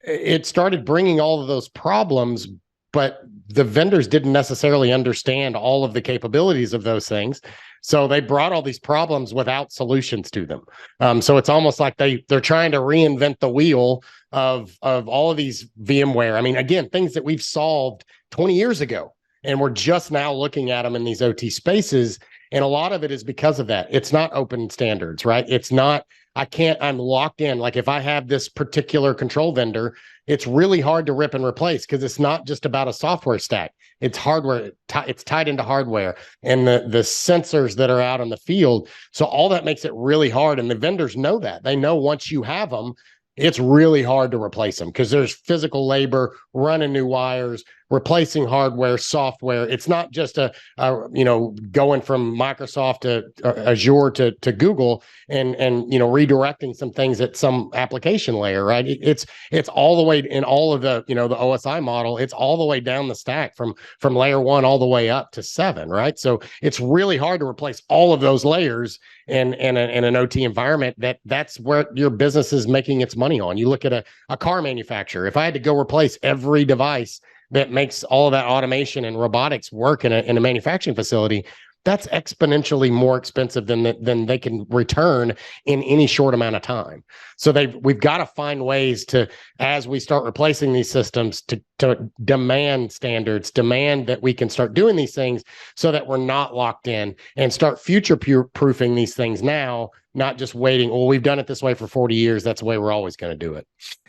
[SPEAKER 2] it started bringing all of those problems, but the vendors didn't necessarily understand all of the capabilities of those things. So they brought all these problems without solutions to them. So it's almost like they're trying to reinvent the wheel of all of these VMware. I mean, again, things that we've solved 20 years ago, and we're just now looking at them in these OT spaces. And a lot of it is because of that. It's not open standards, right? It's not, I'm locked in. Like if I have this particular control vendor, it's really hard to rip and replace, because it's not just about a software stack. It's hardware. It's tied into hardware and the sensors that are out in the field. So all that makes it really hard. And the vendors know that. They know once you have them, it's really hard to replace them, because there's physical labor, running new wires, replacing hardware, software. It's not just going from Microsoft to Azure to Google and redirecting some things at some application layer, right? It's all the way in all of the the OSI model. It's all the way down the stack from layer 1 all the way up to 7, right? So it's really hard to replace all of those layers in an OT environment. That's where your business is making its money on. You look at a car manufacturer. If I had to go replace every device that makes all of that automation and robotics work in a manufacturing facility, that's exponentially more expensive than they can return in any short amount of time. So we've got to find ways to, as we start replacing these systems, to demand standards, demand that we can start doing these things so that we're not locked in, and start future proofing these things now, not just waiting. Well, we've done it this way for 40 years. That's the way we're always going to do it.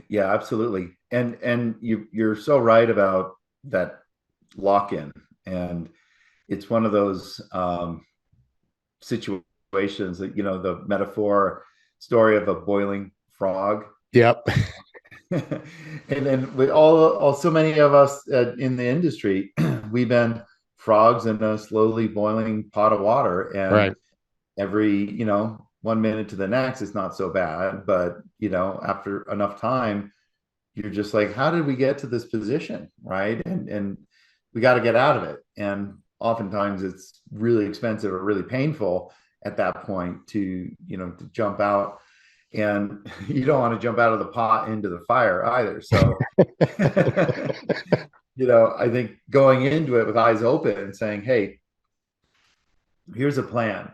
[SPEAKER 3] Yeah, absolutely. And you're so right about that lock-in. And it's one of those situations that, the metaphor story of a boiling frog.
[SPEAKER 2] Yep.
[SPEAKER 3] And then we all so many of us in the industry, we've been frogs in a slowly boiling pot of water. And
[SPEAKER 2] right.
[SPEAKER 3] Every, 1 minute to the next, it's not so bad. But, after enough time, you're just like, how did we get to this position? Right. And we got to get out of it. And oftentimes it's really expensive or really painful at that point to jump out. And you don't want to jump out of the pot into the fire either. So, I think going into it with eyes open and saying, hey, here's a plan.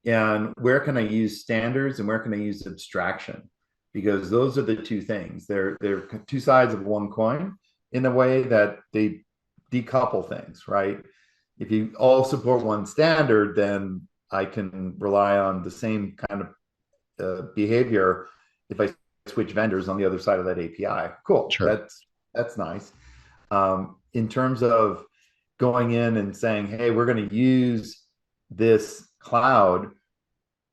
[SPEAKER 3] And where can I use standards and where can I use abstraction? because those are the two things. They're two sides of one coin in a way that they decouple things, right? If you all support one standard, then I can rely on the same kind of behavior if I switch vendors on the other side of that API. Cool.
[SPEAKER 2] Sure.
[SPEAKER 3] That's nice. In terms of going in and saying, hey, we're going to use this cloud,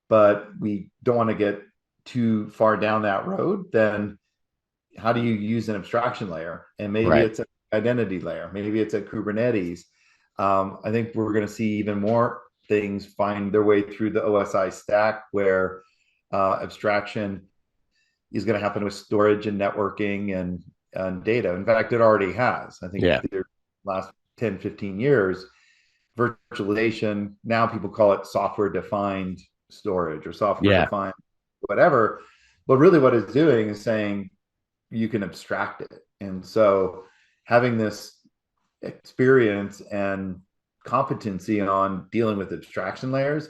[SPEAKER 3] but we don't want to get too far down that road, then how do you use an abstraction layer? And maybe it's an identity layer, maybe it's a Kubernetes. I think we're going to see even more things find their way through the OSI stack where abstraction is going to happen with storage and networking and data. In fact, it already has. I think the last 10, 15 years, virtualization, now people call it software-defined storage or software-defined whatever. But really what it's doing is saying you can abstract it. And so having this experience and competency on dealing with abstraction layers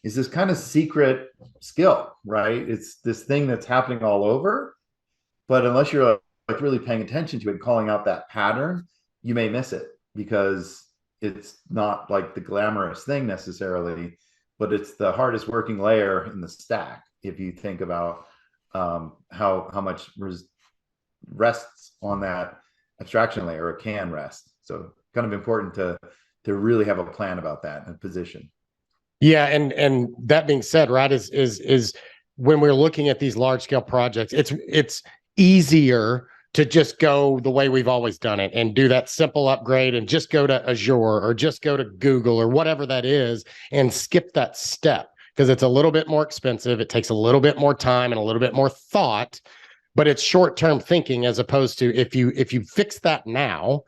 [SPEAKER 3] is this kind of secret skill, right? It's this thing that's happening all over, but unless you're like really paying attention to it, calling out that pattern, you may miss it because it's not like the glamorous thing necessarily, but it's the hardest working layer in the stack. If you think about how much rests on that abstraction layer, or can rest. So kind of important to really have a plan about that and position.
[SPEAKER 2] Yeah, and that being said, right, is when we're looking at these large scale projects, it's easier to just go the way we've always done it and do that simple upgrade and just go to Azure or just go to Google or whatever that is and skip that step because it's a little bit more expensive. It takes a little bit more time and a little bit more thought, but it's short-term thinking as opposed to if you fix that now,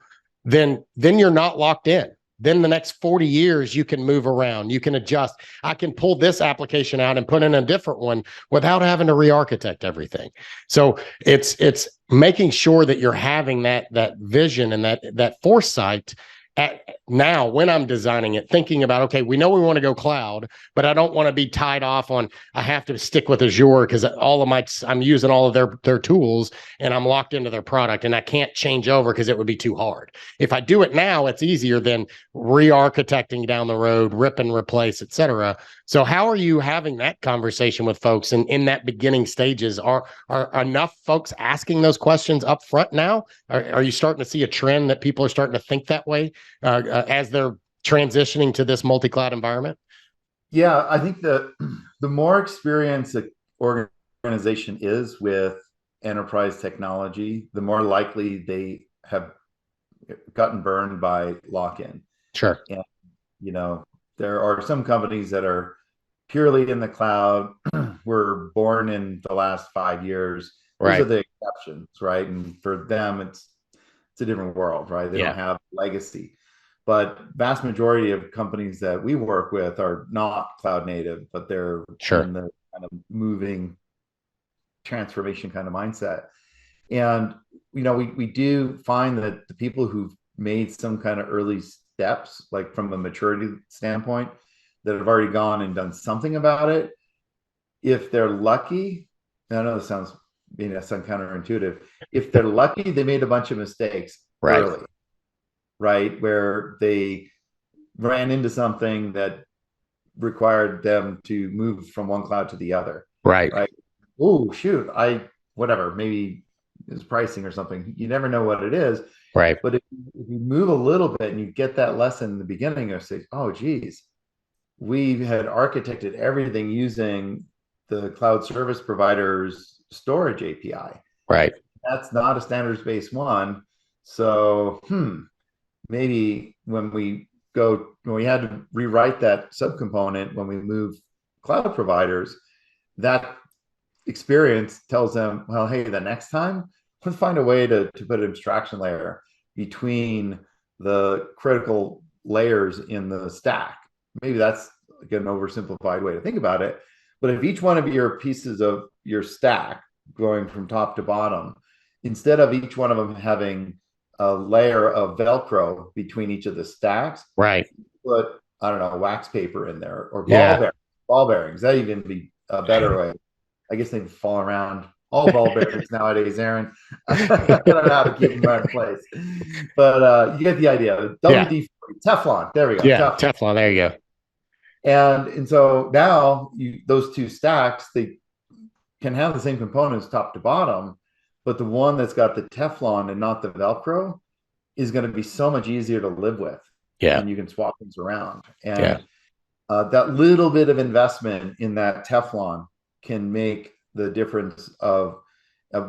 [SPEAKER 2] then you're not locked in. Then the next 40 years, you can move around, you can adjust. I can pull this application out and put in a different one without having to re-architect everything. So it's making sure that you're having that vision and that foresight now when I'm designing it, thinking about, okay, we know we want to go cloud, but I don't want to be tied off on, I have to stick with Azure because I'm using all of their tools and I'm locked into their product and I can't change over because it would be too hard. If I do it now, it's easier than re-architecting down the road, rip and replace, et cetera. So how are you having that conversation with folks and in that beginning stages? Are enough folks asking those questions up front now? Are you starting to see a trend that people are starting to think that way as they're transitioning to this multi-cloud environment?
[SPEAKER 3] Yeah, I think the more experience an organization is with enterprise technology, the more likely they have gotten burned by lock-in.
[SPEAKER 2] Sure.
[SPEAKER 3] And, there are some companies that are purely in the cloud, were born in the last 5 years. Those are the exceptions, right? And for them, it's a different world, right? They don't have legacy. But vast majority of companies that we work with are not cloud native, but they're in the kind of moving transformation kind of mindset. And, we do find that the people who've made some kind of early steps, like from a maturity standpoint, that have already gone and done something about it, if they're lucky, I know this sounds counterintuitive, if they're lucky, they made a bunch of mistakes early, right? Where they ran into something that required them to move from one cloud to the other.
[SPEAKER 2] Right.
[SPEAKER 3] Oh, shoot, maybe it's pricing or something. You never know what it is.
[SPEAKER 2] Right.
[SPEAKER 3] But if you move a little bit and you get that lesson in the beginning of say, oh, geez, we had architected everything using the cloud service provider's storage API.
[SPEAKER 2] Right.
[SPEAKER 3] That's not a standards-based one. So, maybe when we had to rewrite that subcomponent when we move cloud providers, that experience tells them, well, hey, the next time, let's find a way to put an abstraction layer between the critical layers in the stack. Maybe that's like an oversimplified way to think about it. But if each one of your pieces of your stack going from top to bottom, instead of each one of them having a layer of Velcro between each of the stacks, put, I don't know, wax paper in there or ball bearings. That even be a better way. I guess they fall around all ball bearings nowadays, Aaron. I don't know how to keep them right in place, but you get the idea.
[SPEAKER 2] Yeah.
[SPEAKER 3] WD-40, Teflon. There we go.
[SPEAKER 2] Yeah.
[SPEAKER 3] Teflon.
[SPEAKER 2] Teflon. There you go.
[SPEAKER 3] And so now those two stacks, they can have the same components top to bottom, but the one that's got the Teflon and not the Velcro is going to be so much easier to live with.
[SPEAKER 2] Yeah.
[SPEAKER 3] And you can swap things around. And
[SPEAKER 2] Yeah.
[SPEAKER 3] That little bit of investment in that Teflon can make the difference of,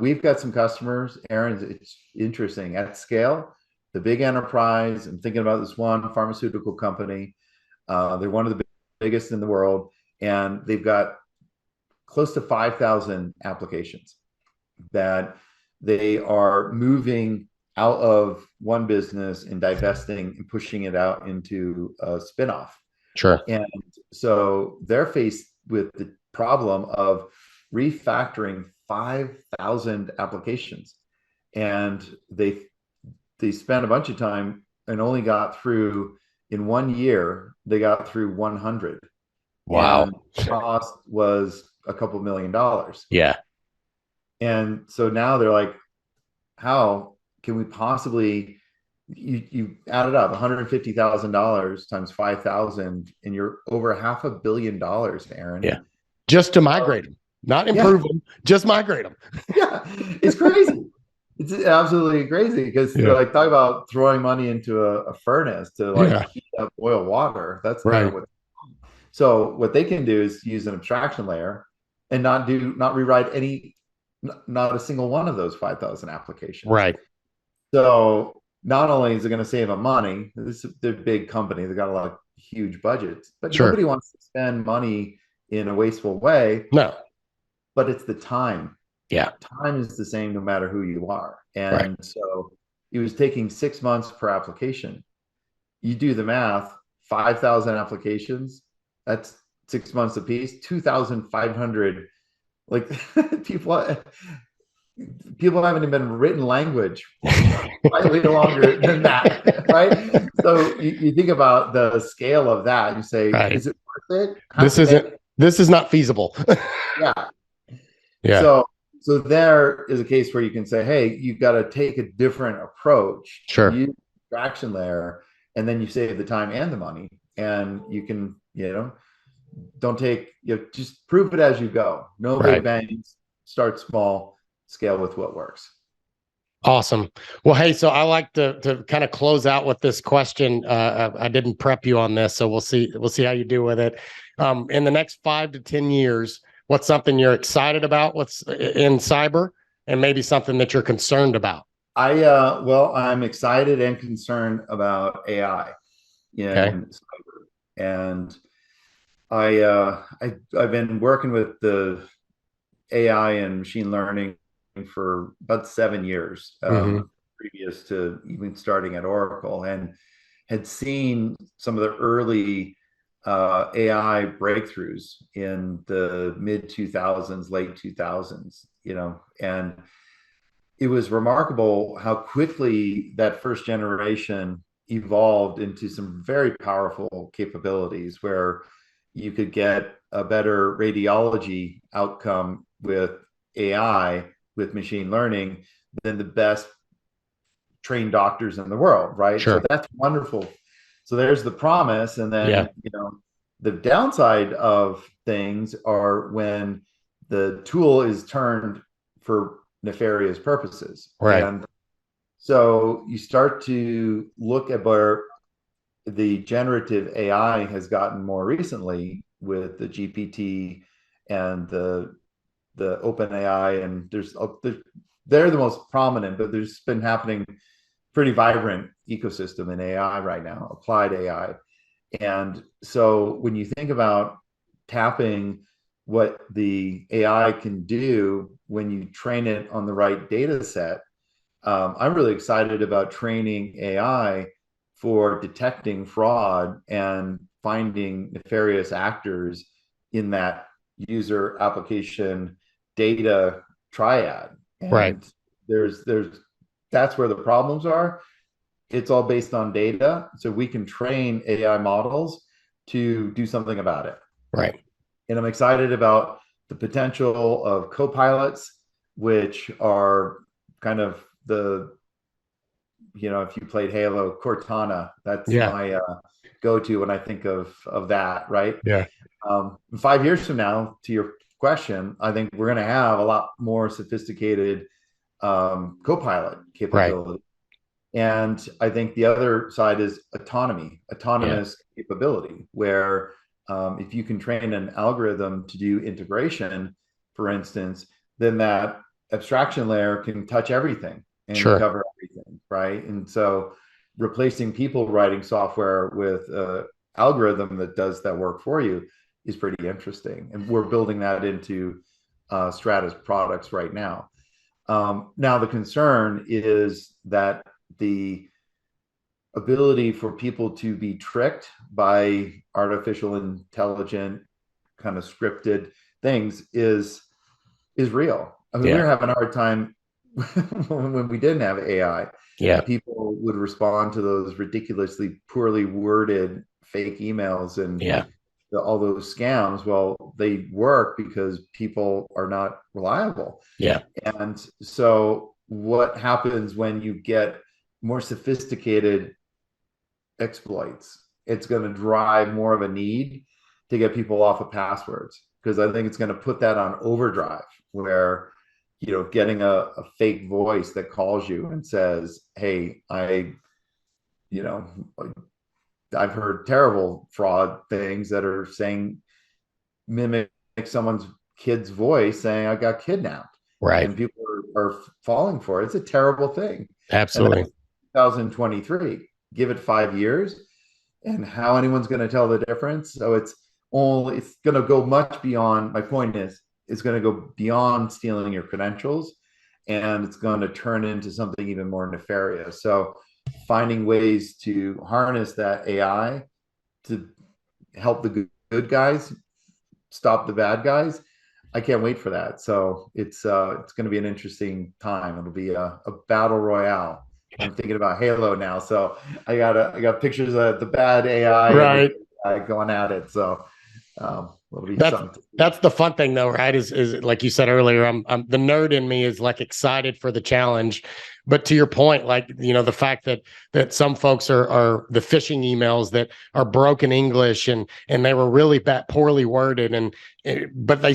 [SPEAKER 3] we've got some customers, Aaron, it's interesting, at scale, the big enterprise. I'm thinking about this one pharmaceutical company. They're one of the biggest in the world, and they've got close to 5,000 applications that they are moving out of one business and divesting and pushing it out into a spinoff.
[SPEAKER 2] Sure.
[SPEAKER 3] And so they're faced with the problem of refactoring 5,000 applications. And they spent a bunch of time and only got through, in 1 year, they got through 100.
[SPEAKER 2] Wow.
[SPEAKER 3] And the cost was a couple $1 million.
[SPEAKER 2] Yeah.
[SPEAKER 3] And so now they're like, how can we possibly, you add it up, $150,000 times 5,000, and you're over $500 million, Aaron.
[SPEAKER 2] Yeah. Just to migrate them, not improve them, just migrate them.
[SPEAKER 3] Yeah. It's crazy. It's absolutely crazy because like, talk about throwing money into a furnace to like heat up boil water. That's kind of what. So what they can do is use an abstraction layer and not rewrite not a single one of those 5,000 applications.
[SPEAKER 2] Right.
[SPEAKER 3] So not only is it going to save them money, they're a big company, they've got a lot of huge budgets, but nobody wants to spend money in a wasteful way.
[SPEAKER 2] No.
[SPEAKER 3] But it's the time.
[SPEAKER 2] Yeah.
[SPEAKER 3] Time is the same no matter who you are. And so it was taking 6 months per application. You do the math, 5,000 applications, that's 6 months apiece, 2,500. Like people haven't even written language slightly longer than that, right? So you think about the scale of that. You say, is it worth it?
[SPEAKER 2] This is not feasible.
[SPEAKER 3] Yeah.
[SPEAKER 2] Yeah.
[SPEAKER 3] So there is a case where you can say, hey, you've got to take a different approach.
[SPEAKER 2] Sure.
[SPEAKER 3] Use the abstraction layer, and then you save the time and the money, and you can, don't take, just prove it as you go. No big bangs. Start small. Scale with what works.
[SPEAKER 2] Awesome. Well, hey, so I like to kind of close out with this question. I didn't prep you on this, so we'll see how you do with it. In the next 5 to 10 years, what's something you're excited about? What's in cyber, and maybe something that you're concerned about?
[SPEAKER 3] I'm excited and concerned about AI in cyber, and I've been working with the AI and machine learning for about 7 years, previous to even starting at Oracle, and had seen some of the early AI breakthroughs in the mid 2000s, late 2000s, and it was remarkable how quickly that first generation evolved into some very powerful capabilities where you could get a better radiology outcome with AI, with machine learning, than the best trained doctors in the world, right?
[SPEAKER 2] Sure.
[SPEAKER 3] So that's wonderful. So there's the promise. And then, the downside of things are when the tool is turned for nefarious purposes.
[SPEAKER 2] Right.
[SPEAKER 3] And so you start to look at where the generative AI has gotten more recently with the GPT and the OpenAI, and they're the most prominent, but there's been happening pretty vibrant ecosystem in AI right now, applied AI. And so when you think about tapping what the AI can do when you train it on the right data set, I'm really excited about training AI for detecting fraud and finding nefarious actors in that user application data triad. And that's where the problems are. It's all based on data. So we can train AI models to do something about it.
[SPEAKER 2] Right.
[SPEAKER 3] And I'm excited about the potential of co-pilots which are kind of if you played Halo, Cortana, that's
[SPEAKER 2] Yeah.
[SPEAKER 3] my go-to when I think of that, right?
[SPEAKER 2] Yeah.
[SPEAKER 3] 5 years from now, to your question, I think we're going to have a lot more sophisticated co-pilot capability. And I think the other side is autonomous capability, where if you can train an algorithm to do integration, for instance, then that abstraction layer can touch everything and cover everything, right? And so replacing people writing software with an algorithm that does that work for you is pretty interesting. And we're building that into Strata's products right now. Now, the concern is that the ability for people to be tricked by artificial intelligent kind of scripted things is real. I mean, we were having a hard time when we didn't have AI. People would respond to those ridiculously poorly worded fake emails and all those scams. Well, they work because people are not reliable. And so what happens when you get more sophisticated exploits? It's going to drive more of a need to get people off of passwords, because I think it's going to put that on overdrive, where getting a fake voice that calls you and says, hey, I've heard terrible fraud things that are saying, mimic someone's kid's voice saying I got kidnapped. And people are falling for it. It's a terrible thing.
[SPEAKER 2] Absolutely.
[SPEAKER 3] 2023, give it 5 years, and how anyone's going to tell the difference? So it's going to go much beyond. My point is, it's going to go beyond stealing your credentials, and it's going to turn into something even more nefarious. So finding ways to harness that AI to help the good guys stop the bad guys, I can't wait for that. So it's going to be an interesting time. It'll be a battle royale. I'm thinking about Halo now, so I got pictures of the bad AI going at it. So
[SPEAKER 2] that's the fun thing, though, right? Is like you said earlier, I'm the nerd in me is like excited for the challenge. But to your point, like, the fact that some folks are the phishing emails that are broken English and they were really poorly worded, but they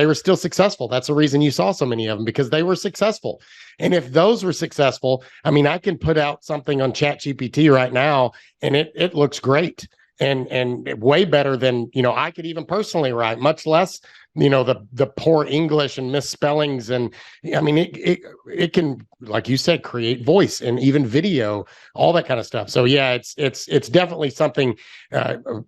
[SPEAKER 2] were still successful. That's the reason you saw so many of them, because they were successful. And if those were successful, I mean, I can put out something on ChatGPT right now and it looks great. And way better than, I could even personally write, much less, the poor English and misspellings. And I mean, it can, like you said, create voice and even video, all that kind of stuff. So yeah, it's definitely something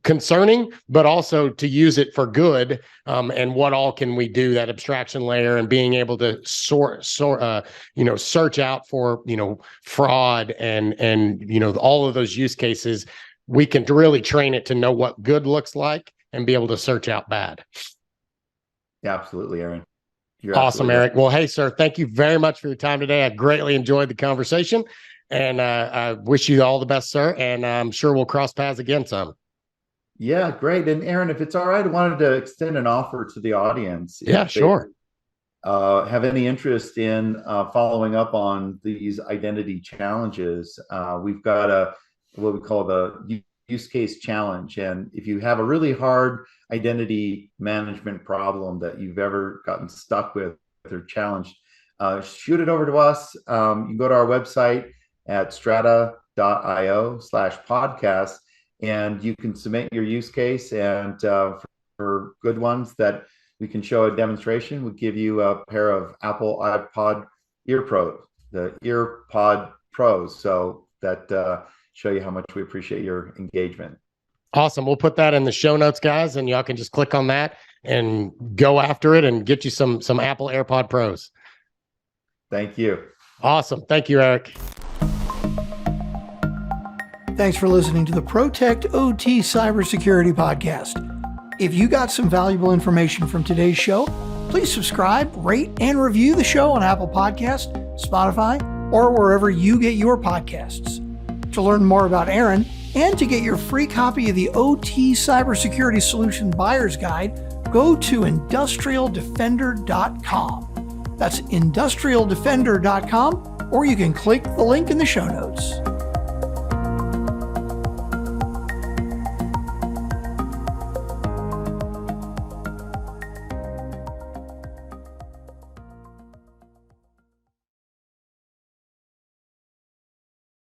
[SPEAKER 2] concerning, but also to use it for good. And what all can we do, that abstraction layer, and being able to search out for, fraud and all of those use cases. We can really train it to know what good looks like and be able to search out bad.
[SPEAKER 3] Yeah, absolutely, Aaron.
[SPEAKER 2] You're awesome, Eric. Right. Well, hey, sir, thank you very much for your time today. I greatly enjoyed the conversation, and I wish you all the best, sir. And I'm sure we'll cross paths again some.
[SPEAKER 3] Yeah, great. And Aaron, if it's all right, I wanted to extend an offer to the audience.
[SPEAKER 2] Yeah, sure.
[SPEAKER 3] Have any interest in following up on these identity challenges? We've got what we call the use case challenge. And if you have a really hard identity management problem that you've ever gotten stuck with or challenged, shoot it over to us. You can go to our website at strata.io/podcast, and you can submit your use case. And for good ones that we can show a demonstration, we'll give you a pair of Apple iPod the EarPod Pros. So that show you how much we appreciate your engagement.
[SPEAKER 2] Awesome. We'll put that in the show notes, guys, and y'all can just click on that and go after it and get you some Apple AirPod Pros.
[SPEAKER 3] Thank you.
[SPEAKER 2] Awesome. Thank you, Eric.
[SPEAKER 1] Thanks for listening to the Protect OT Cybersecurity Podcast. If you got some valuable information from today's show, please subscribe, rate, and review the show on Apple Podcasts, Spotify, or wherever you get your podcasts. To learn more about Aaron and to get your free copy of the OT Cybersecurity Solution Buyer's Guide, go to industrialdefender.com. That's industrialdefender.com, or you can click the link in the show notes.